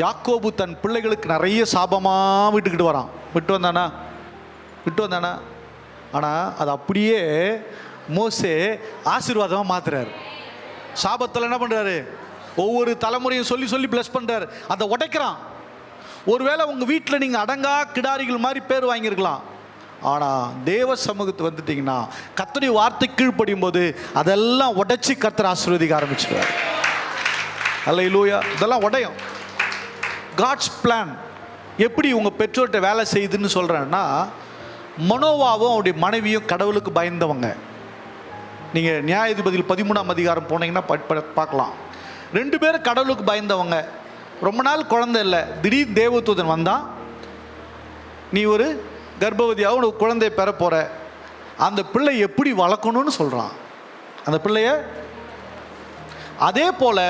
யாக்கோபு தன் பிள்ளைகளுக்கு நிறைய சாபமாக விட்டு வந்தானா ஆனால் அது அப்படியே மோசே ஆசீர்வாதமாக மாத்துறாரு. சாபத்தில் என்ன பண்ணுறாரு? ஒவ்வொரு தலைமுறையும் சொல்லி சொல்லி பிளஸ் பண்ணுறாரு. அதை உடைக்கிறான். ஒருவேளை உங்கள் வீட்டில் நீங்கள் அடங்கா கிடாரிகள் மாதிரி பேர் வாங்கியிருக்கலாம். ஆனால் தேவ சமூகத்து வந்துட்டிங்கன்னா கர்த்தருடைய வார்த்தை கீழ்ப்படியும் போது அதெல்லாம் உடைச்சி கர்த்தர் ஆசீர்வதிக்க ஆரம்பிச்சிடுவார். அல்லேலூயா. இதெல்லாம் உடையும். காட்ஸ் பிளான் எப்படி உங்கள் பெற்றோர்கிட்ட வேலை செய்யுதுன்னு சொல்கிறேன்னா, மனோவாவும் அவருடைய மனைவியும் கடவுளுக்கு பயந்தவங்க. நீங்கள் நியாயாதிபதிகள் 13ஆம் அதிகாரம் போனீங்கன்னா பார்க்கலாம். 2 பேரும் கடவுளுக்கு பயந்தவங்க. ரொம்ப நாள் குழந்தை இல்லை. திடீர் தேவதூதன் வந்தான், நீ ஒரு கர்ப்பவதியாக உனக்கு குழந்தைய பெற போகிற, அந்த பிள்ளை எப்படி வளர்க்கணும்னு சொல்கிறான். அந்த பிள்ளைய அதே போல்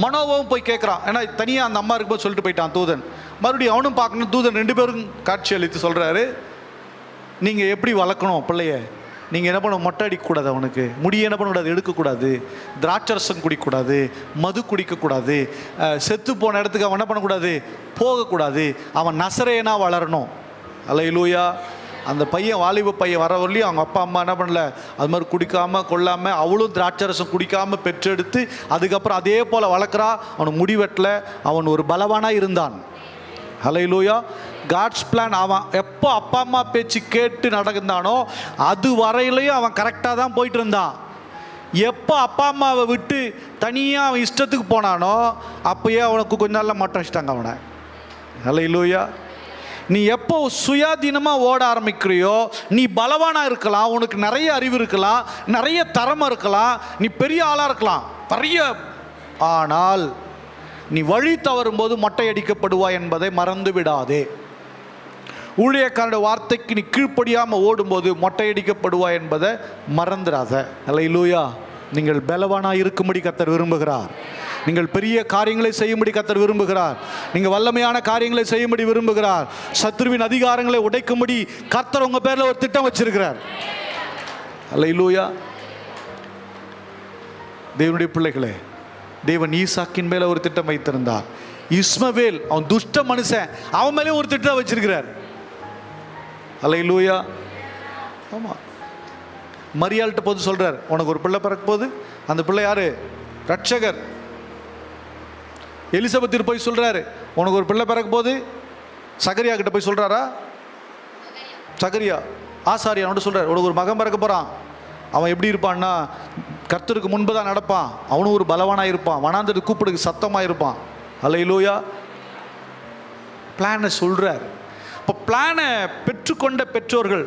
மனோவும் போய் கேட்குறான். ஏன்னா தனியாக அந்த அம்மா இருக்கும்போது சொல்லிட்டு போயிட்டான் தூதன். மறுபடியும் அவனும் பார்க்கணும். தூதன் 2 பேரும் காட்சி அளித்து சொல்கிறாரு, நீங்கள் எப்படி வளர்க்கணும் பிள்ளைய, நீங்கள் என்ன பண்ண, மொட்டை அடிக்கக்கூடாது, அவனுக்கு முடிய என்ன பண்ணக்கூடாது, எடுக்கக்கூடாது, திராட்சரசம் குடிக்கக்கூடாது, மது குடிக்கக்கூடாது, செத்து போன இடத்துக்கு அவன் என்ன பண்ணக்கூடாது, போகக்கூடாது, அவன் நசரேனா வளரணும். அல்லேலூயா. அந்த பையன், வாலிப பையன் வர வரலையும் அவங்க அப்பா அம்மா என்ன பண்ணல, அது மாதிரி குடிக்காமல் கொள்ளாமல் அவளும் திராட்சரசம் குடிக்காமல் பெற்றெடுத்து அதுக்கப்புறம் அதே போல் வளர்க்குறா. அவனுக்கு முடிவெட்டல, அவன் ஒரு பலவானாக இருந்தான். அல்லேலூயா. God's plan. அவன் எப்போ அப்பா அம்மா பேச்சு கேட்டு நடந்தானோ அது வரையிலையும் அவன் கரெக்டாக தான் போயிட்டு இருந்தான். எப்போ அப்பா அம்மாவை விட்டு தனியாக அவன் இஷ்டத்துக்கு போனானோ அப்போயே அவனுக்கு கொஞ்ச நாளில் மட்டம் வச்சிட்டாங்க அவனை. அல்லேலூயா. நீ எப்போ சுயாதீனமாக ஓட ஆரம்பிக்கிறியோ நீ பலவானாக இருக்கலாம், உனக்கு நிறைய அறிவு இருக்கலாம், நிறைய திறமை இருக்கலாம், நீ பெரிய ஆளாக இருக்கலாம், ஆனால் நீ வழி தவறும்போது மொட்டை அடிக்கப்படுவாய் என்பதை மறந்து விடாதே. ஊழியக்காரனுடைய வார்த்தைக்கு நீ கீழ்ப்படியாமல் ஓடும்போது மொட்டையடிக்கப்படுவாய் என்பதை மறந்துடாத. அல்லேலூயா. நீங்கள் பலவானாக இருக்கும்படி கர்த்தர் விரும்புகிறார். நீங்கள் பெரிய காரியங்களை செய்யும்படி கர்த்தர் விரும்புகிறார். நீங்கள் வல்லமையான காரியங்களை செய்யும்படி விரும்புகிறார். சத்துருவின் அதிகாரங்களை உடைக்கும்படி கர்த்தர் உங்கள் பேரில் ஒரு திட்டம் வச்சிருக்கிறார். அல்லேலூயா. தேவனுடைய பிள்ளைகளே, தேவன் ஈசாக்கின் மேலே ஒரு திட்டம் வைத்திருந்தார். இஸ்மவேல் அவன் துஷ்ட மனுஷன், அவன் மேலே ஒரு திட்டம் வச்சிருக்கிறார். அல்லேலூயா. ஆமாம். மரியாள்கிட்ட போது சொல்கிறார், உனக்கு ஒரு பிள்ளை பிறக்க போது, அந்த பிள்ளை யார், ரட்சகர். எலிசபெத்திற்கு போய் சொல்கிறாரு, உனக்கு ஒரு பிள்ளை பிறக்க போது. சகரியா கிட்ட போய் சொல்கிறாரா, சகரியா ஆசாரியானோட சொல்கிறார், உனக்கு ஒரு மகன் பிறக்க போகிறான். அவன் எப்படி இருப்பான்னா கர்த்தருக்கு முன்பு தான் நடப்பான், அவனும் ஒரு பலவானாக இருப்பான், வனாந்தரத்துக்கு கூப்பிடுக்கு சத்தமாக இருப்பான். அல்லேலூயா. பிளானை சொல்கிறார். இப்போ பிளானை பெற்றுக்கொண்ட பெற்றோர்கள்,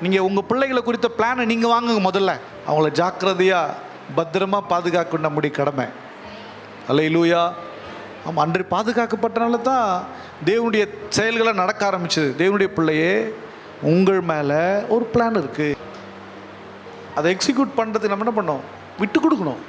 நீங்கள் உங்கள் பிள்ளைகளை குறித்த பிளானை நீங்கள் வாங்குங்க. முதல்ல அவங்கள ஜாக்கிரதையாக பத்திரமாக பாதுகாக்க நம்முடைய கடமை. அல்லேலூயா. ஆமாம், அன்று பாதுகாக்கப்பட்டனால தான் தேவனுடைய செயல்களை நடக்க ஆரம்பிச்சது. தேவனுடைய பிள்ளையே, உங்கள் மேலே ஒரு பிளான் இருக்குது. அதை எக்ஸிக்யூட் பண்ணுறதுக்கு நம்ம என்ன பண்ணோம், விட்டு கொடுக்கணும்.